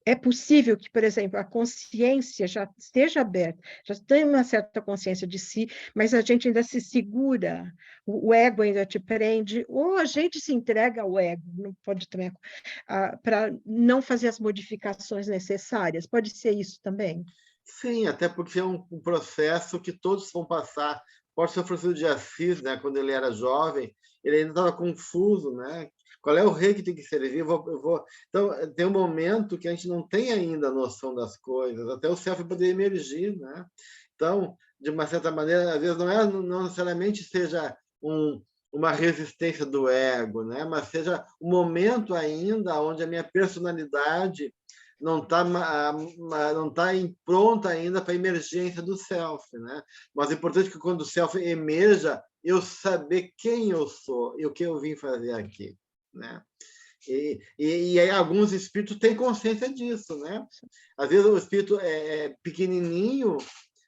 é possível que, por exemplo, a consciência já esteja aberta, já tem uma certa consciência de si, mas a gente ainda se segura, o ego ainda te prende, ou a gente se entrega ao ego, não pode também, para não fazer as modificações necessárias. Pode ser isso também? Sim, até porque é um processo que todos vão passar. Pode ser o Francisco de Assis, né? Quando ele era jovem, ele ainda estava confuso, né? Qual é o rei que tem que servir? Então, tem um momento que a gente não tem ainda a noção das coisas, até o self poder emergir, né? Então, de uma certa maneira, às vezes não necessariamente seja uma resistência do ego, né? Mas seja um momento ainda onde a minha personalidade não está pronta ainda para a emergência do self, né? Mas é importante que quando o self emerja, eu saber quem eu sou e o que eu vim fazer aqui, né? E aí alguns espíritos têm consciência disso, né? Às vezes o espírito é pequenininho,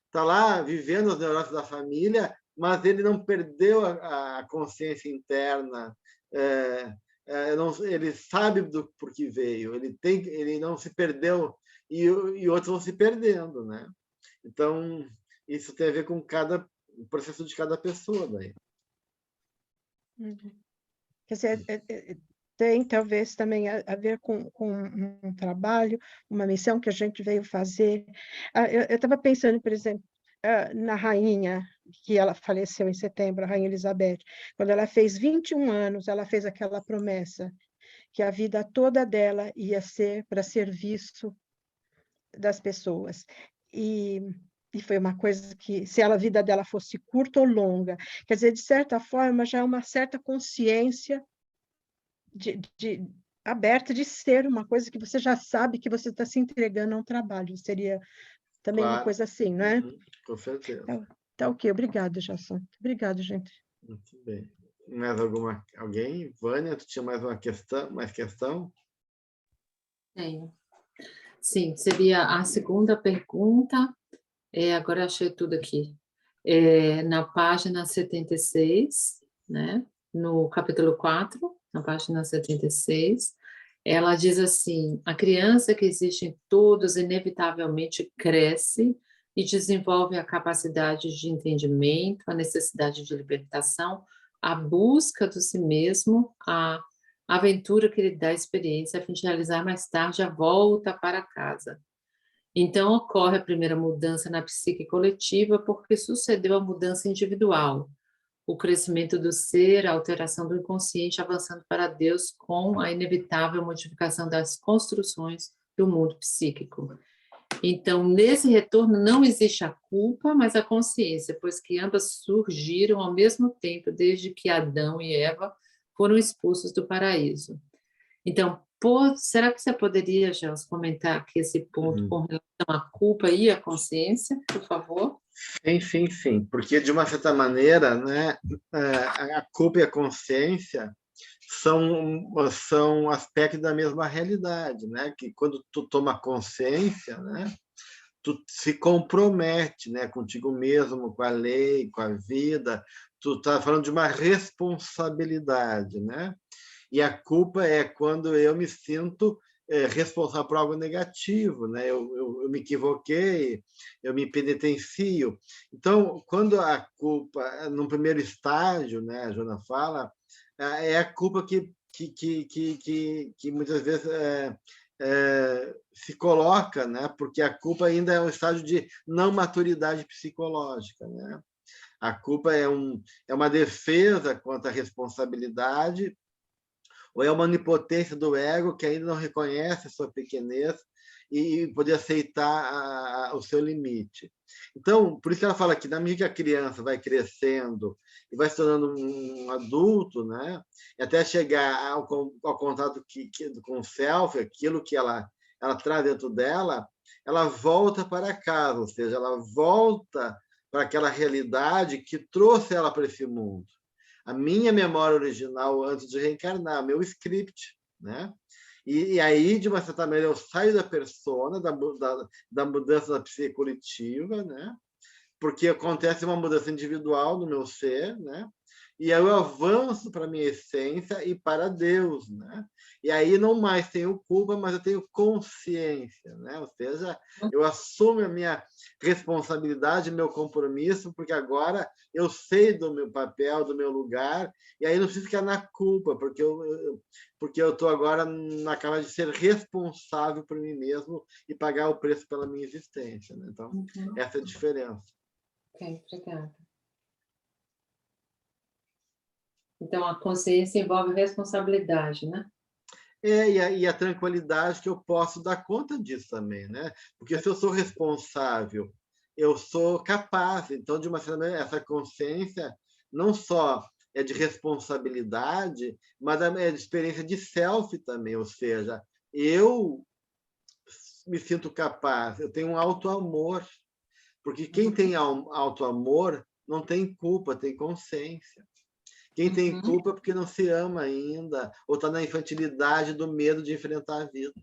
está lá vivendo as neuroses da família, mas ele não perdeu a consciência interna. Ele sabe do por que veio, ele não se perdeu e outros vão se perdendo, né? Então isso tem a ver com o processo de cada pessoa daí. Quer dizer, tem talvez também a ver com um trabalho, uma missão que a gente veio fazer. Eu estava pensando, por exemplo, na rainha, que ela faleceu em setembro, a Rainha Elizabeth. Quando ela fez 21 anos, ela fez aquela promessa que a vida toda dela ia ser para serviço das pessoas. E foi uma coisa que, se a vida dela fosse curta ou longa, quer dizer, de certa forma, já é uma certa consciência aberta de ser uma coisa que você já sabe que você está se entregando a um trabalho. Seria também uma coisa assim, não é? Com certeza. Tá ok, obrigada, Jason. Obrigado, gente. Muito bem. Mais alguém? Vânia, tu tinha mais uma questão? Tenho. Sim, seria a segunda pergunta. Agora achei tudo aqui. Na página 76, né? No capítulo 4, na página 76, ela diz assim: a criança que existe em todos inevitavelmente cresce e desenvolve a capacidade de entendimento, a necessidade de libertação, a busca do si mesmo, a aventura que lhe dá experiência, a fim de realizar mais tarde a volta para casa. Então, ocorre a primeira mudança na psique coletiva porque sucedeu a mudança individual, o crescimento do ser, a alteração do inconsciente avançando para Deus com a inevitável modificação das construções do mundo psíquico. Então, nesse retorno não existe a culpa, mas a consciência, pois que ambas surgiram ao mesmo tempo desde que Adão e Eva foram expulsos do paraíso. Então, será que você poderia, Gels, comentar aqui esse ponto com relação à culpa e à consciência, por favor? Sim. Porque, de uma certa maneira, né, a culpa e a consciência são aspectos da mesma realidade, né? Que quando tu toma consciência, né, tu se compromete, né, contigo mesmo, com a lei, com a vida. Tu está falando de uma responsabilidade, né? E a culpa é quando eu me sinto responsável por algo negativo, né? Eu me equivoquei, eu me penitencio. Então, quando a culpa, no primeiro estágio, né, a Joana fala, é a culpa que muitas vezes se coloca, né? Porque a culpa ainda é um estágio de não maturidade psicológica, né? A culpa é uma defesa contra a responsabilidade, ou é uma onipotência do ego que ainda não reconhece a sua pequenez e poder aceitar o seu limite. Então, por isso que ela fala que, na medida que a criança vai crescendo e vai se tornando um adulto, né, e até chegar ao contato com o self, aquilo que ela traz dentro dela, ela volta para casa, ou seja, ela volta para aquela realidade que trouxe ela para esse mundo. A minha memória original antes de reencarnar, meu script, né? E aí, de uma certa maneira, eu saio da persona, da mudança da psique coletiva, né? Porque acontece uma mudança individual no meu ser, né? E aí eu avanço para a minha essência e para Deus, né? E aí não mais tenho culpa, mas eu tenho consciência, né? Ou seja, eu assumo a minha responsabilidade, meu compromisso, porque agora eu sei do meu papel, do meu lugar, e aí não preciso ficar na culpa, porque eu estou agora na cama de ser responsável por mim mesmo e pagar o preço pela minha existência, né? Então, essa é a diferença. Ok, obrigada. Então, a consciência envolve responsabilidade, né? E a tranquilidade que eu posso dar conta disso também, né? Porque se eu sou responsável, eu sou capaz. Então, de uma certa maneira, essa consciência não só é de responsabilidade, mas é de experiência de self também. Ou seja, eu me sinto capaz, eu tenho um auto-amor. Porque quem tem auto-amor não tem culpa, tem consciência. Quem tem culpa é porque não se ama ainda, ou está na infantilidade do medo de enfrentar a vida.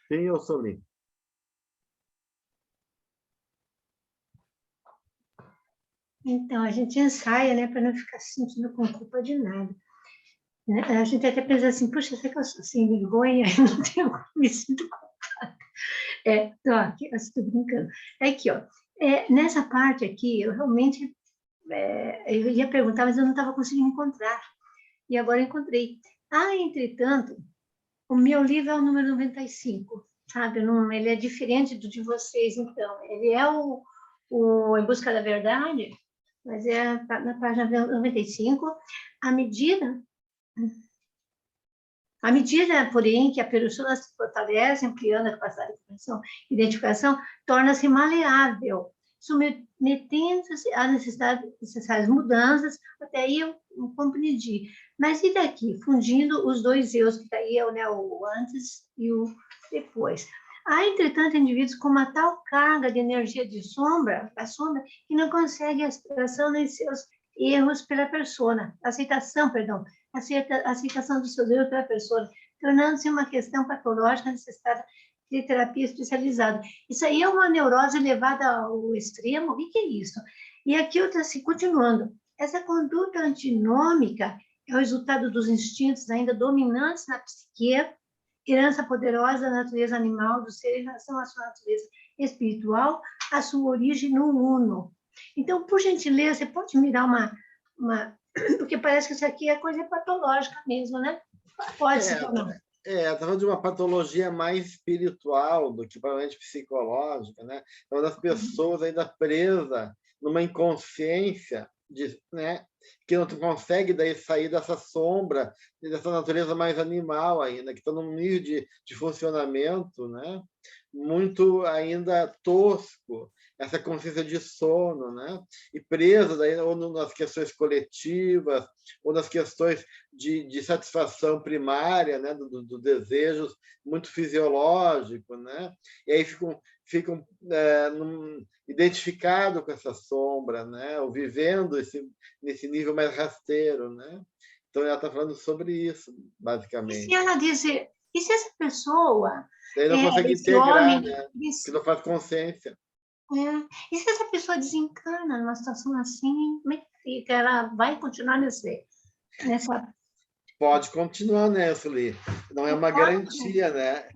Sim, eu sou lindo. Então, a gente ensaia, né, para não ficar se sentindo com culpa de nada. A gente até pensa assim, puxa, será que eu sou sem vergonha? Eu não tenho, me sinto Tô aqui, eu estou brincando. É aqui, ó. Nessa parte aqui, eu realmente eu ia perguntar, mas eu não estava conseguindo encontrar. E agora eu encontrei. Entretanto, o meu livro é o número 95, sabe? Não, ele é diferente do de vocês, então. Ele é o Em Busca da Verdade, mas na página 95. À medida, porém, que a pessoa se fortalece, ampliando a capacidade de compreensão e identificação, torna-se maleável, submetendo-se às necessárias mudanças. Até aí eu compreendi. Mas e daqui? Fundindo os dois eus, que daí é o antes e o depois. Há, entretanto, indivíduos com uma tal carga de energia da sombra, que não conseguem a aceitação nem seus erros pela persona, aceitação dos seus erros pela persona, tornando-se uma questão patológica necessitada de terapia especializada. Isso aí é uma neurose levada ao extremo? O que é isso? E aqui eu estou assim, continuando. Essa conduta antinômica é o resultado dos instintos ainda dominantes na psique, herança poderosa da natureza animal do ser em relação à sua natureza espiritual, a sua origem no uno. Então, por gentileza, você pode me dar uma... Porque parece que isso aqui é coisa patológica mesmo, né? Pode ser ou não. Está falando de uma patologia mais espiritual do que provavelmente psicológica, né? Então, das pessoas ainda presas numa inconsciência, né? Que não consegue daí sair dessa sombra, dessa natureza mais animal ainda, que está num nível de funcionamento, né? Muito ainda tosco, essa consciência de sono, né? E presa daí, ou nas questões coletivas, ou nas questões de satisfação primária, né? Do desejo muito fisiológico, né? E aí ficam identificados com essa sombra, né? Ou vivendo nesse nível mais rasteiro, né? Então, ela está falando sobre isso, basicamente. E se ela dizer, e se essa pessoa... Daí não consegue integrar, né? Que não faz consciência. E se essa pessoa desencarna numa situação assim, como é que fica? Ela vai continuar nessa... Pode continuar nessa ali. Não é uma garantia, né?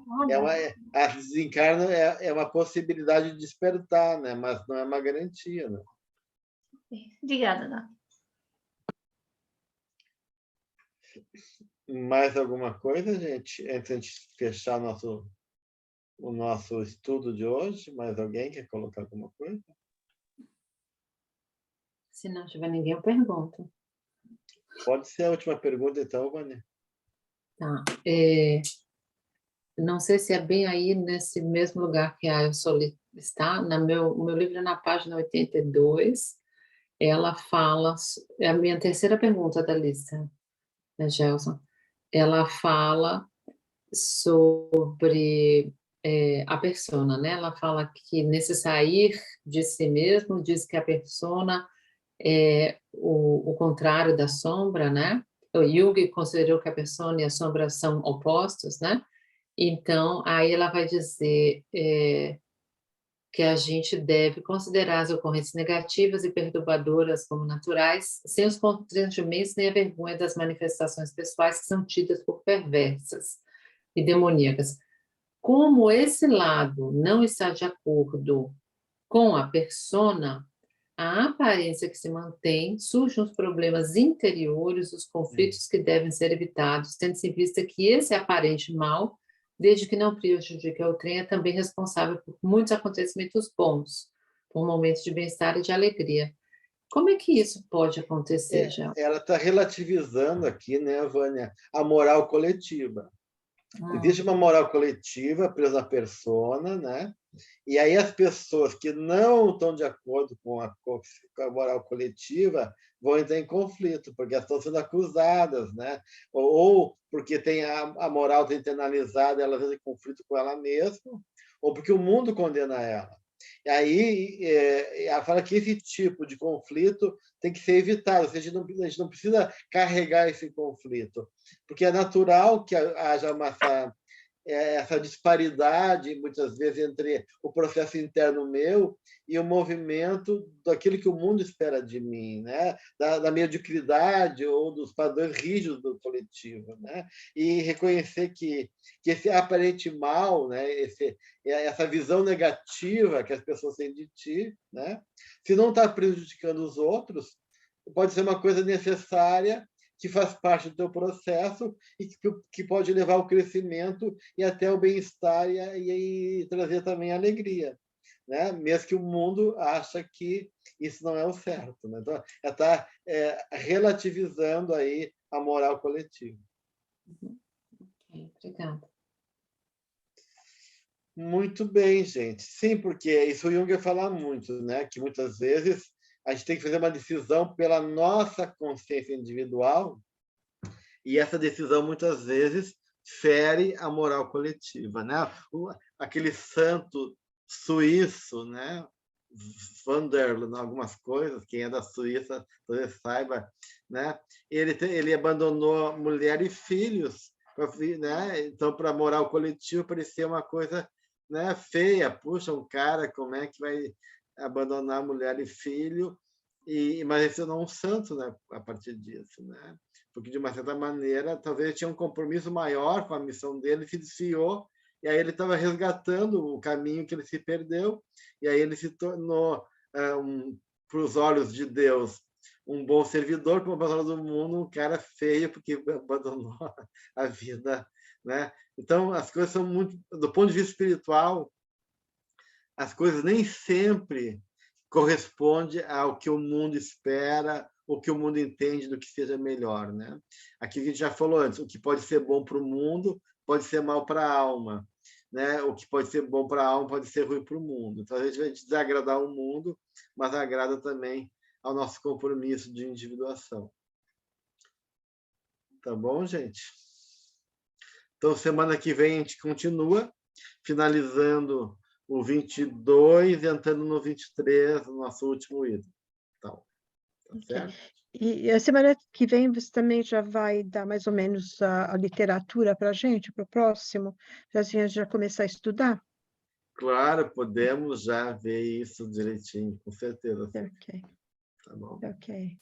A desencarno é uma possibilidade de despertar, né? Mas não é uma garantia, né? Obrigada, Ana. Mais alguma coisa, gente? Antes de fechar o nosso estudo de hoje, mais alguém quer colocar alguma coisa? Se não tiver ninguém, eu pergunto. Pode ser a última pergunta, então, Vânia. Tá. Não sei se é bem aí nesse mesmo lugar que a Eusoli está. O meu livro é na página 82. Ela fala... É a minha terceira pergunta da lista, né, Gelson? Ela fala sobre a persona, né? Ela fala que nesse sair de si mesmo, diz que a persona é o contrário da sombra, né? O Jung considerou que a persona e a sombra são opostos, né? Então, aí ela vai dizer que a gente deve considerar as ocorrências negativas e perturbadoras como naturais, sem os constrangimentos nem a vergonha das manifestações pessoais que são tidas por perversas e demoníacas. Como esse lado não está de acordo com a persona, a aparência que se mantém, surgem os problemas interiores, os conflitos que devem ser evitados, tendo-se em vista que esse aparente mal, desde que não prejudique a outrem, é também responsável por muitos acontecimentos bons, por momentos de bem-estar e de alegria. Como é que isso pode acontecer, Gel? Ela está relativizando aqui, né, Vânia, a moral coletiva. Existe uma moral coletiva presa na persona, né? E aí as pessoas que não estão de acordo com a moral coletiva vão entrar em conflito, porque elas estão sendo acusadas, né? Ou porque tem a moral internalizada, elas entram em conflito com ela mesma, ou porque o mundo condena ela. E aí ela fala que esse tipo de conflito tem que ser evitado, a gente não precisa carregar esse conflito, porque é natural que haja essa disparidade, muitas vezes, entre o processo interno meu e o movimento daquilo que o mundo espera de mim, né? Da mediocridade ou dos padrões rígidos do coletivo, né? E reconhecer que esse aparente mal, né? Essa visão negativa que as pessoas têm de ti, né? Se não está prejudicando os outros, pode ser uma coisa necessária que faz parte do teu processo e que pode levar ao crescimento e até o bem-estar e trazer também alegria, né? Mesmo que o mundo acha que isso não é o certo, né? Então, está relativizando aí a moral coletiva. Ok, obrigada. Muito bem, gente. Sim, porque isso o Jung vai falar muito, né? Que muitas vezes a gente tem que fazer uma decisão pela nossa consciência individual e essa decisão muitas vezes fere a moral coletiva, né? Aquele santo suíço, né? Van der Laan, algumas coisas, quem é da Suíça talvez saiba, né? Ele abandonou mulher e filhos, né? Então, para a moral coletiva parecia uma coisa, né, feia. Puxa, um cara, como é que vai abandonar mulher e filho? Mas ele se tornou um santo, né, a partir disso, né? Porque, de uma certa maneira, talvez ele tinha um compromisso maior com a missão dele, se desfiou, e aí ele estava resgatando o caminho que ele se perdeu, e aí ele se tornou, para os olhos de Deus, um bom servidor, para os olhos do mundo, um cara feio, porque abandonou a vida, né? Então, as coisas são muito... Do ponto de vista espiritual, as coisas nem sempre correspondem ao que o mundo espera, o que o mundo entende do que seja melhor, né? Aqui a gente já falou antes, o que pode ser bom para o mundo pode ser mal para a alma, né? O que pode ser bom para a alma pode ser ruim para o mundo. Então a gente vai desagradar o mundo, mas agrada também ao nosso compromisso de individuação. Tá bom, gente? Então semana que vem a gente continua finalizando o 22 e entrando no 23, no nosso último item. Então, tá certo? E a semana que vem você também já vai dar mais ou menos a literatura para a gente, para o próximo? Já a gente já começar a estudar? Claro, podemos já ver isso direitinho, com certeza. Ok. Tá bom? Ok.